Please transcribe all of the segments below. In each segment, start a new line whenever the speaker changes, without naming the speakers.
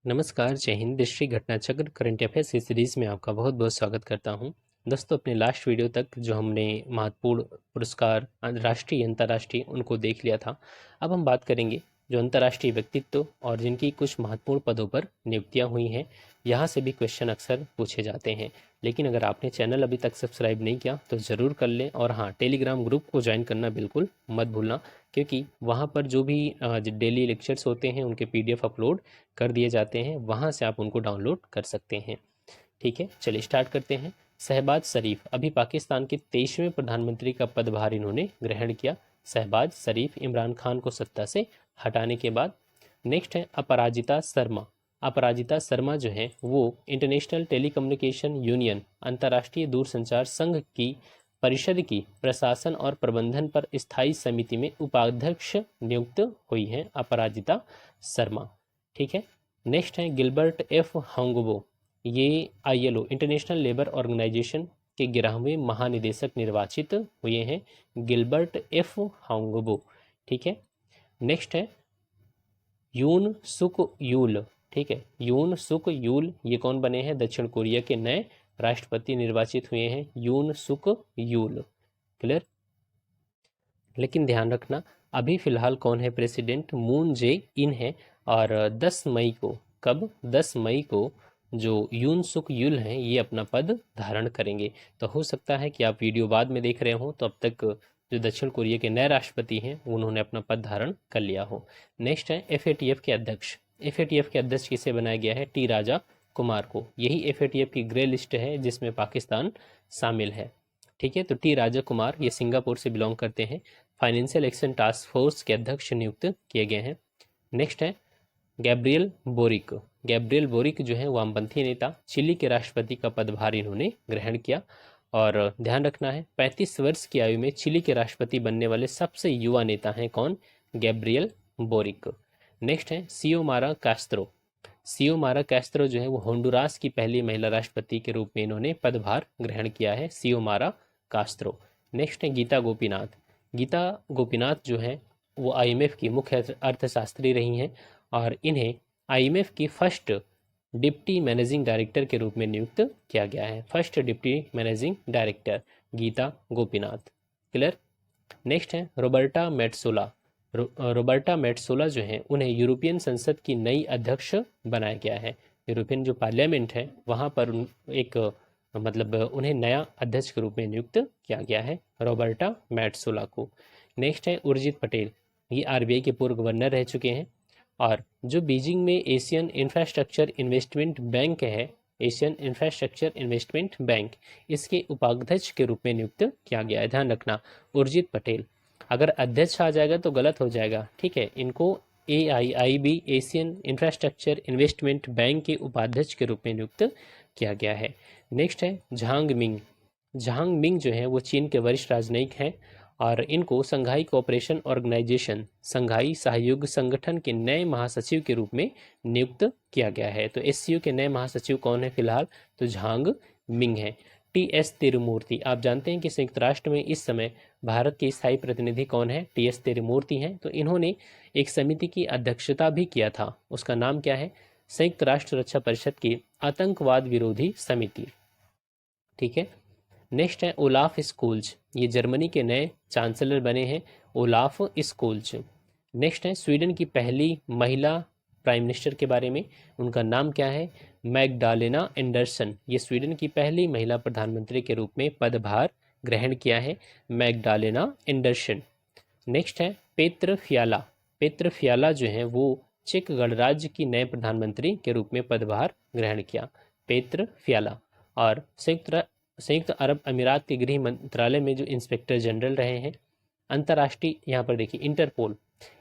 नमस्कार, जय हिंद। दृष्टि घटनाचक्र करंट अफेयर्स की सीरीज में आपका बहुत बहुत स्वागत करता हूं। दोस्तों, अपने लास्ट वीडियो तक जो हमने महत्वपूर्ण पुरस्कार राष्ट्रीय अंतर्राष्ट्रीय उनको देख लिया था। अब हम बात करेंगे जो अंतर्राष्ट्रीय व्यक्तित्व और जिनकी कुछ महत्वपूर्ण पदों पर नियुक्तियां हुई हैं। यहाँ से भी क्वेश्चन अक्सर पूछे जाते हैं, लेकिन अगर आपने चैनल अभी तक सब्सक्राइब नहीं किया तो ज़रूर कर लें। और हाँ, टेलीग्राम ग्रुप को ज्वाइन करना बिल्कुल मत भूलना, क्योंकि वहाँ पर जो भी डेली लेक्चर्स होते हैं उनके PDF अपलोड कर दिए जाते हैं, वहाँ से आप उनको डाउनलोड कर सकते हैं। ठीक है, चलिए स्टार्ट करते हैं। शहबाज शरीफ अभी पाकिस्तान के 23वें प्रधानमंत्री का पदभार इन्होंने ग्रहण किया। शहबाज शरीफ इमरान खान को सत्ता से हटाने के बाद। नेक्स्ट है अपराजिता शर्मा। अपराजिता शर्मा जो है वो इंटरनेशनल टेलीकम्युनिकेशन यूनियन अंतर्राष्ट्रीय दूरसंचार संघ की परिषद की प्रशासन और प्रबंधन पर स्थायी समिति में उपाध्यक्ष नियुक्त हुई हैं अपराजिता शर्मा। ठीक है, नेक्स्ट है गिलबर्ट एफ हांगबो। ये ILO इंटरनेशनल लेबर ऑर्गेनाइजेशन के 11वें महानिदेशक निर्वाचित हुए हैं, गिलबर्ट एफ हांगबो। ठीक है, नेक्स्ट है यून सुक यूल। ठीक है, यून सुक यूल ये कौन बने हैं? दक्षिण कोरिया के नए राष्ट्रपति निर्वाचित हुए हैं, यून सुक यूल। क्लियर? लेकिन ध्यान रखना, अभी फिलहाल कौन है प्रेसिडेंट? मून जे इन है। और 10 मई को, कब? 10 मई को जो यून सुक यूल हैं ये अपना पद धारण करेंगे। तो हो सकता है कि आप वीडियो बाद में देख रहे हो तो अब तक जो दक्षिण कोरिया के नए राष्ट्रपति हैं उन्होंने अपना पद धारण कर लिया हो। नेक्स्ट है FATF के अध्यक्ष। FATF के अध्यक्ष किसे बनाया गया है? टी राजा कुमार को। यही FATF की ग्रे लिस्ट है जिसमें पाकिस्तान शामिल है। ठीक है, तो टी राजा कुमार ये सिंगापुर से बिलोंग करते हैं। फाइनेंशियल एक्शन टास्क फोर्स के अध्यक्ष नियुक्त किए गए हैं। नेक्स्ट है गैब्रियल बोरिक। गैब्रियल बोरिक जो है वामपंथी नेता, चिली के राष्ट्रपति का पदभार इन्होंने ग्रहण किया। और ध्यान रखना है, 35 वर्ष की आयु में चिली के राष्ट्रपति बनने वाले सबसे युवा नेता हैं कौन? Gabriel boric. नेक्स्ट है सियोमारा कास्त्रो। सियोमारा कैस्त्रो जो है वो होंडुरास की पहली महिला राष्ट्रपति के रूप में इन्होंने पदभार ग्रहण किया है, सियोमारा कास्त्रो। नेक्स्ट है गीता गोपीनाथ। गीता गोपीनाथ जो है वो IMF की मुख्य अर्थशास्त्री रही हैं और इन्हें IMF की फर्स्ट डिप्टी मैनेजिंग डायरेक्टर के रूप में नियुक्त किया गया है। First deputy managing director Gita Gopinath. Clear? Next है रोबर्टा मेट्सोला। रोबर्टा मेट्सोला जो है उन्हें यूरोपियन संसद की नई अध्यक्ष बनाया गया है। यूरोपियन जो पार्लियामेंट है वहाँ पर एक मतलब उन्हें नया अध्यक्ष के रूप में नियुक्त किया गया है, रोबर्टा मेट्सोला को। नेक्स्ट है उर्जित पटेल। ये RBI के पूर्व गवर्नर रह चुके हैं और जो बीजिंग में एशियन इंफ्रास्ट्रक्चर इन्वेस्टमेंट बैंक है, एशियन इंफ्रास्ट्रक्चर इन्वेस्टमेंट बैंक, इसके उपाध्यक्ष के रूप में नियुक्त किया गया है। ध्यान रखना, उर्जित पटेल। अगर अध्यक्ष आ जाएगा तो गलत हो जाएगा। ठीक है, इनको AIIB Asian infrastructure investment bank के उपाध्यक्ष के रूप में नियुक्त किया गया है। नेक्स्ट है झांग मिंग। झांग मिंग जो है वो चीन के वरिष्ठ राजनयिक हैं और इनको संघाई कोऑपरेशन ऑर्गेनाइजेशन, संघाई सहयोग संगठन के नए महासचिव के रूप में नियुक्त किया गया है। तो SCO के नए महासचिव कौन है फिलहाल? तो झांग मिंग है। TS तिरुमूर्ति। आप जानते हैं कि संयुक्त राष्ट्र में इस समय भारत के स्थायी प्रतिनिधि कौन है? TS तिरुमूर्ति हैं। तो इन्होंने एक समिति की अध्यक्षता भी किया था, उसका नाम क्या है? संयुक्त राष्ट्र रक्षा परिषद की आतंकवाद विरोधी समिति। ठीक है, नेक्स्ट है ओलाफ स्कोल्ज। ये जर्मनी के नए चांसलर बने हैं, ओलाफ स्कोल्ज। नेक्स्ट है स्वीडन की पहली महिला प्राइम मिनिस्टर के बारे में, उनका नाम क्या है? Magdalena Anderson. ये स्वीडन की पहली महिला प्रधानमंत्री के रूप में पदभार ग्रहण किया है, मैगडालेना एंडरसन। नेक्स्ट है पेत्र फ्याला। पेत्र फ्याला जो है वो चेक गणराज्य की नए प्रधानमंत्री के रूप में पदभार ग्रहण किया, पेत्र फ्याला। और संयुक्त अरब अमीरात के गृह मंत्रालय में जो इंस्पेक्टर जनरल रहे हैं। अंतर्राष्ट्रीय, यहाँ पर देखिए इंटरपोल।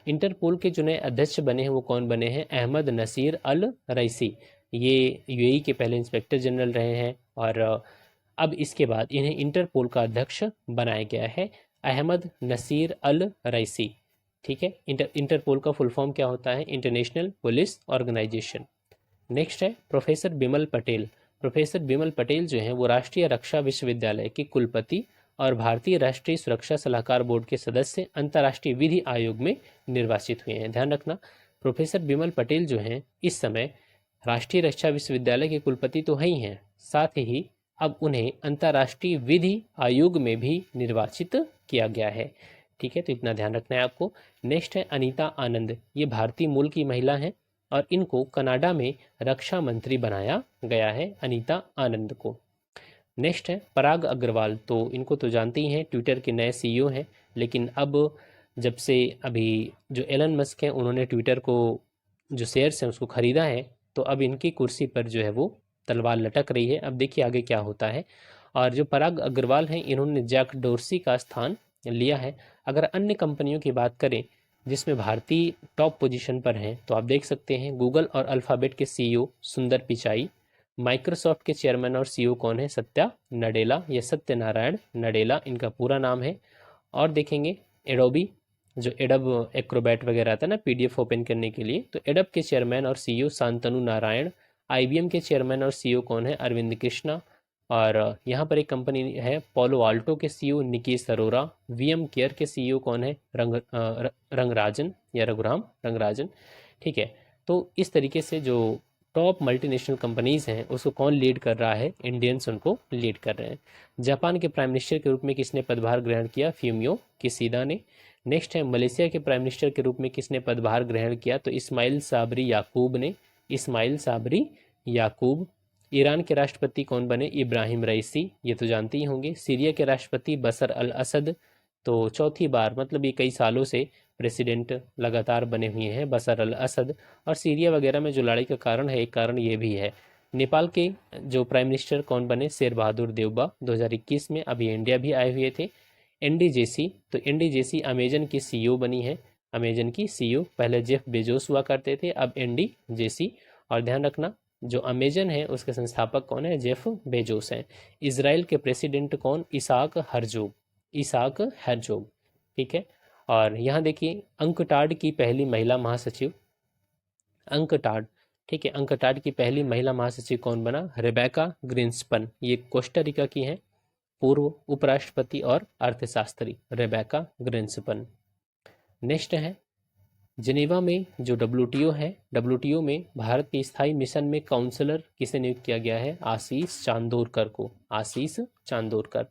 इंटरपोल के जो नए अध्यक्ष बने हैं वो कौन बने हैं? अहमद नसीर अल रईसी। ये UAE के पहले इंस्पेक्टर जनरल रहे हैं और अब इसके बाद इन्हें इंटरपोल का अध्यक्ष बनाया गया है, अहमद नसीर अल रईसी। ठीक है, इंटरपोल का फुल फॉर्म क्या होता है? International police organisation. नेक्स्ट है प्रोफेसर बिमल पटेल। प्रोफेसर बिमल पटेल जो हैं वो राष्ट्रीय रक्षा विश्वविद्यालय के कुलपति और भारतीय राष्ट्रीय सुरक्षा सलाहकार बोर्ड के सदस्य अंतर्राष्ट्रीय विधि आयोग में निर्वाचित हुए हैं। ध्यान रखना, प्रोफेसर बिमल पटेल जो हैं इस समय राष्ट्रीय रक्षा विश्वविद्यालय के कुलपति तो हैं ही हैं, साथ ही अब उन्हें अंतर्राष्ट्रीय विधि आयोग में भी निर्वाचित किया गया है। ठीक है, तो इतना ध्यान रखना है आपको। नेक्स्ट है अनीता आनंद, ये भारतीय मूल की महिला हैं और इनको कनाडा में रक्षा मंत्री बनाया गया है, अनीता आनंद को। नेक्स्ट है पराग अग्रवाल, तो इनको तो जानते ही हैं, ट्विटर के नए सीईओ हैं। लेकिन अब जब से अभी जो एलन मस्क हैं उन्होंने ट्विटर को जो शेयर्स हैं उसको ख़रीदा है, तो अब इनकी कुर्सी पर जो है वो तलवार लटक रही है। अब देखिए आगे क्या होता है। और जो पराग अग्रवाल हैं इन्होंने जैक डोर्सी का स्थान लिया है। अगर अन्य कंपनियों की बात करें जिसमें भारतीय टॉप पोजीशन पर हैं, तो आप देख सकते हैं गूगल और अल्फ़ाबेट के सीईओ सुंदर पिचाई, माइक्रोसॉफ्ट के चेयरमैन और सीईओ कौन है, सत्या नडेला, ये सत्यनारायण नडेला इनका पूरा नाम है। और देखेंगे एडोबी, जो एडब एक्रोबैट वगैरह आता है ना पीडीएफ ओपन करने के लिए, तो एडब के चेयरमैन और सीईओ शांतनु नारायण, आईबीएम के चेयरमैन और सीईओ कौन है, अरविंद कृष्णा। और यहाँ पर एक कंपनी है पोलो आल्टो के CEO Nikesh Arora, VM care के सीईओ कौन है, रंगराजन या रघुराम रंगराजन। ठीक है, तो इस तरीके से जो टॉप मल्टीनेशनल कंपनीज हैं उसको कौन लीड कर रहा है, इंडियंस उनको लीड कर रहे हैं। जापान के प्राइम मिनिस्टर के रूप में किसने पदभार ग्रहण किया, फ्यूमियो किसीदा ने। नेक्स्ट है मलेशिया के प्राइम मिनिस्टर के रूप में किसने पदभार ग्रहण किया, तो इस्माइल साबरी याकूब ने, इस्माइल साबरी याकूब। ईरान के राष्ट्रपति कौन बने, इब्राहिम रईसी, ये तो जानते ही होंगे। सीरिया के राष्ट्रपति बशर अल असद, तो चौथी बार मतलब ये कई सालों से प्रेसिडेंट लगातार बने हुए हैं बशर अल असद। और सीरिया वगैरह में जो लड़ाई का कारण है, एक कारण ये भी है। नेपाल के जो प्राइम मिनिस्टर कौन बने, शेर बहादुर देउबा, 2021 में। अभी इंडिया भी आए हुए थे। एनडी तो एनडी अमेजन की सीईओ बनी है, अमेजन की सीईओ। पहले जेफ बेजोस हुआ करते थे, अब एनडी। और ध्यान रखना जो अमेजन है उसके संस्थापक कौन है, जेफ बेजोस हैं। इसराइल के प्रेसिडेंट कौन, इसाक हर्जोग, इसाक हर्जोग। ठीक है, और यहाँ देखिए अंकटाड की पहली महिला महासचिव, अंकटाड। ठीक है, अंकटाड की पहली महिला महासचिव कौन बना, रेबेका ग्रिंस्पन, ये कोस्टारिका की हैं, पूर्व उपराष्ट्रपति और अर्थशास्त्री रेबेका ग्रिंस्पन। नेक्स्ट है जिनेवा में जो डब्ल्यूटीओ है, डब्ल्यूटीओ में भारत के स्थायी मिशन में काउंसलर किसे नियुक्त किया गया है, आशीष चांदोरकर को, आशीष चांदोरकर।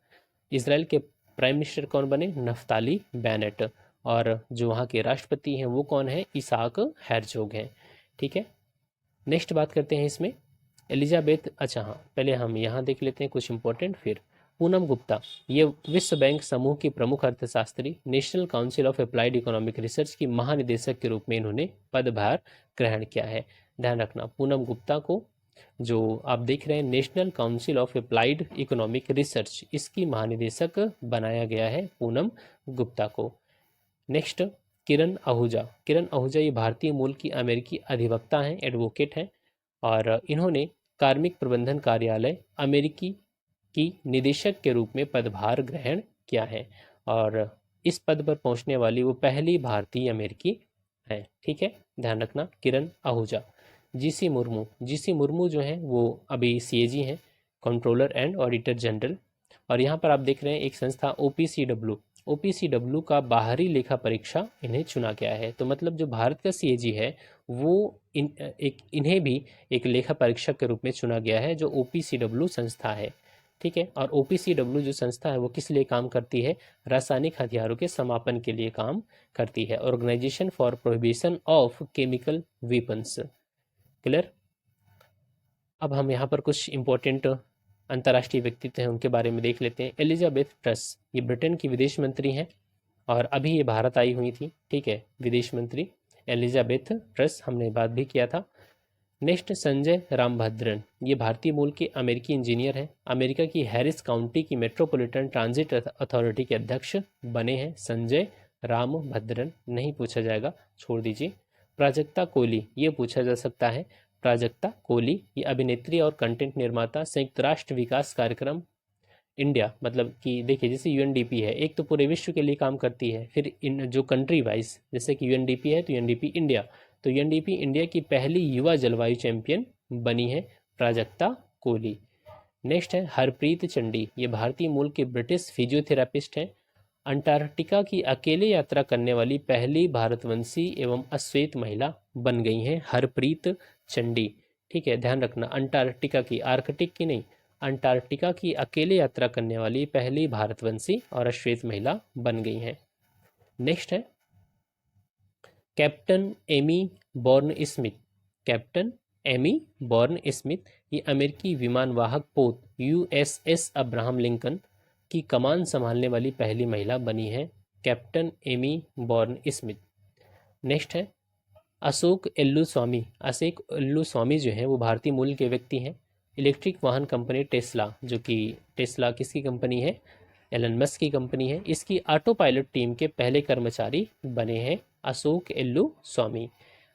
इसराइल के प्राइम मिनिस्टर कौन बने, नफ्ताली बेनेट। और जो वहाँ के राष्ट्रपति हैं वो कौन है, इसाक हेरजोग हैं। ठीक है, नेक्स्ट बात करते हैं इसमें एलिजाबेथ। अच्छा हाँ, पहले हम यहाँ देख लेते हैं कुछ इंपॉर्टेंट, फिर पूनम गुप्ता, ये विश्व बैंक समूह की प्रमुख अर्थशास्त्री, national council of applied economic research की महानिदेशक के रूप में इन्होंने पदभार ग्रहण किया है। ध्यान रखना पूनम गुप्ता को, जो आप देख रहे हैं national council of applied economic research, इसकी महानिदेशक बनाया गया है पूनम गुप्ता को। नेक्स्ट किरण आहूजा, किरण आहूजा ये भारतीय मूल की अमेरिकी अधिवक्ता हैं, एडवोकेट हैं। और इन्होंने कार्मिक प्रबंधन कार्यालय अमेरिकी की निदेशक के रूप में पदभार ग्रहण किया है। और इस पद पर पहुंचने वाली वो पहली भारतीय अमेरिकी है। ठीक है, ध्यान रखना किरण आहूजा। जीसी मुर्मू, जीसी मुर्मू जो हैं वो अभी सीएजी हैं, कंट्रोलर एंड ऑडिटर जनरल। और यहाँ पर आप देख रहे हैं एक संस्था ओपीसीडब्ल्यू का बाहरी लेखा परीक्षा इन्हें चुना गया है। तो मतलब जो भारत का सीएजी है वो इन्हें भी एक लेखा परीक्षक के रूप में चुना गया है, जो ओपीसीडब्ल्यू संस्था है। ठीक है, और ओपीसीडब्ल्यू जो संस्था है वो किस लिए काम करती है, रासायनिक हथियारों के समापन के लिए काम करती है, organisation for prohibition of chemical weapons. Clear. अब हम यहाँ पर कुछ इंपॉर्टेंट अंतर्राष्ट्रीय व्यक्तित्व हैं उनके बारे में देख लेते हैं। एलिजाबेथ ट्रस, ये ब्रिटेन की विदेश मंत्री हैं और अभी ये भारत आई हुई थी। ठीक है, विदेश मंत्री एलिजाबेथ ट्रस, हमने बात भी किया था। नेक्स्ट संजय रामभद्रन, ये भारतीय मूल के अमेरिकी इंजीनियर हैं, अमेरिका की हैरिस काउंटी की मेट्रोपॉलिटन ट्रांजिट अथॉरिटी के अध्यक्ष बने हैं संजय रामभद्रन। नहीं पूछा जाएगा, छोड़ दीजिए। प्राजक्ता कोहली, ये पूछा जा सकता है, प्राजक्ता कोहली ये अभिनेत्री और कंटेंट निर्माता, संयुक्त राष्ट्र विकास कार्यक्रम इंडिया, मतलब कि देखिए जैसे यूएनडीपी है, एक तो पूरे विश्व के लिए काम करती है, फिर इन जो कंट्री वाइज जैसे कि यूएनडीपी है तो यूएनडीपी इंडिया, तो यूएनडीपी इंडिया की पहली युवा जलवायु चैंपियन बनी है प्राजक्ता कोहली। नेक्स्ट है हरप्रीत चंडी, ये भारतीय मूल के ब्रिटिश फिजियोथेरापिस्ट हैं, अंटार्कटिका की अकेले यात्रा करने वाली पहली भारतवंशी एवं अश्वेत महिला बन गई हैं हरप्रीत चंडी। ठीक है, ध्यान रखना, अंटार्कटिका की, आर्कटिक की नहीं, अंटार्कटिका की अकेले यात्रा करने वाली पहली भारतवंशी और श्वेत महिला बन गई हैं। नेक्स्ट है captain Amy Bourne Smith. Captain Amy Bourne Smith ये अमेरिकी विमान वाहक पोत यूएसएस अब्राहम लिंकन की कमान संभालने वाली पहली महिला बनी है, captain Amy Bourne Smith. Next है अशोक एल्लू स्वामी। अशोक एल्लू स्वामी जो है वो भारतीय मूल के व्यक्ति हैं। इलेक्ट्रिक वाहन कंपनी टेस्ला, जो कि टेस्ला किसकी कंपनी है, एलन मस्क की कंपनी है, इसकी ऑटो पायलट टीम के पहले कर्मचारी बने हैं अशोक एल्लू स्वामी।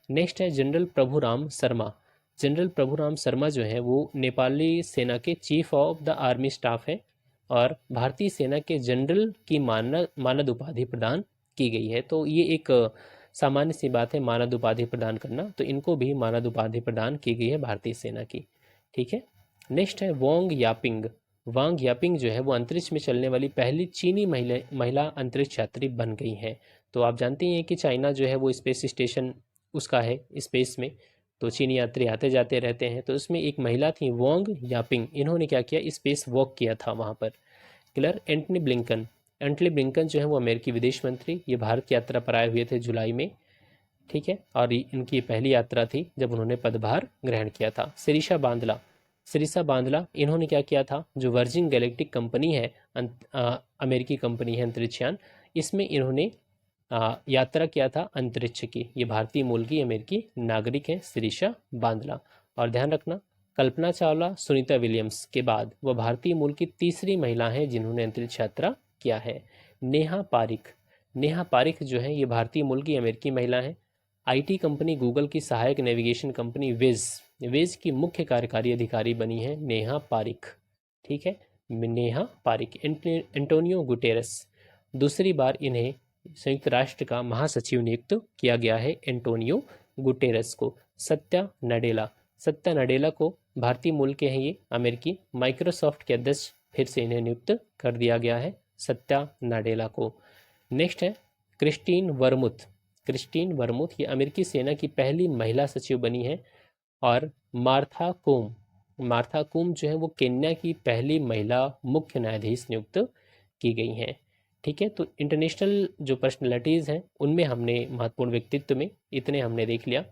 नेक्स्ट है जनरल प्रभुराम शर्मा। जनरल प्रभुराम शर्मा जो है वो नेपाली सेना के chief of the army staff है और भारतीय सेना के जनरल की मानद उपाधि प्रदान की गई है। तो ये एक सामान्य सी बात है मानद उपाधि प्रदान करना, तो इनको भी मानद उपाधि प्रदान की गई है भारतीय सेना की। ठीक है, नेक्स्ट है वांग यापिंग। वांग यापिंग जो है वो अंतरिक्ष में चलने वाली पहली चीनी महिला अंतरिक्ष यात्री बन गई हैं। तो आप जानते हैं कि चाइना जो है वो स्पेस स्टेशन उसका है स्पेस में, तो चीनी यात्री आते जाते रहते हैं। तो उसमें एक महिला थी वांग यापिंग, इन्होंने क्या किया, स्पेस वॉक किया था वहाँ पर। Clear. Antony Blinken. Antony Blinken जो है वो अमेरिकी विदेश मंत्री, ये भारत की यात्रा पर आए हुए थे जुलाई में। ठीक है, और इनकी पहली यात्रा थी जब उन्होंने पदभार ग्रहण किया था। सिरिशा बांदला। सिरिसा बांदला इन्होंने क्या किया था, जो वर्जिन गैलेक्टिक कंपनी है, अमेरिकी कंपनी है अंतरिक्षयान, इसमें इन्होंने यात्रा किया था अंतरिक्ष की। ये भारतीय मूल की अमेरिकी नागरिक हैं सिरिशा बांदला। और ध्यान रखना, कल्पना चावला सुनीता विलियम्स के बाद वह भारतीय मूल की तीसरी महिला हैं जिन्होंने अंतरिक्ष यात्रा किया है। नेहा पारिक। नेहा पारिक जो है ये भारतीय मूल की अमेरिकी महिला हैं। आईटी कंपनी गूगल की सहायक नेविगेशन कंपनी वेज की मुख्य कार्यकारी अधिकारी बनी है नेहा पारिक। ठीक है, नेहा पारिक। एंटोनियो गुटेरस, दूसरी बार इन्हें संयुक्त राष्ट्र का महासचिव नियुक्त किया गया है एंटोनियो गुटेरस को। सत्या नडेला। सत्या नडेला को भारतीय मूल के हैं ये, अमेरिकी। माइक्रोसॉफ्ट के अध्यक्ष फिर से इन्हें नियुक्त कर दिया गया है सत्या नडेला को। नेक्स्ट है क्रिस्टीन वर्मुथ। क्रिस्टीन वर्मुथ ये अमेरिकी सेना की पहली महिला सचिव बनी है। और मार्था कोम। मार्था कोम जो है वो केन्या की पहली महिला मुख्य न्यायाधीश नियुक्त की गई हैं। ठीक है, तो इंटरनेशनल जो पर्सनैलिटीज़ हैं उनमें हमने महत्वपूर्ण व्यक्तित्व में इतने हमने देख लिया,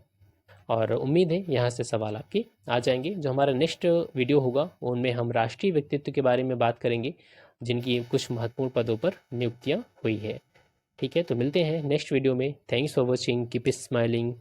और उम्मीद है यहाँ से सवाल आपके आ जाएंगे। जो हमारा नेक्स्ट वीडियो होगा उनमें हम राष्ट्रीय व्यक्तित्व के बारे में बात करेंगे जिनकी कुछ महत्वपूर्ण पदों पर नियुक्तियाँ हुई है। ठीक है, तो मिलते हैं नेक्स्ट वीडियो में। Thanks for watching, keep smiling.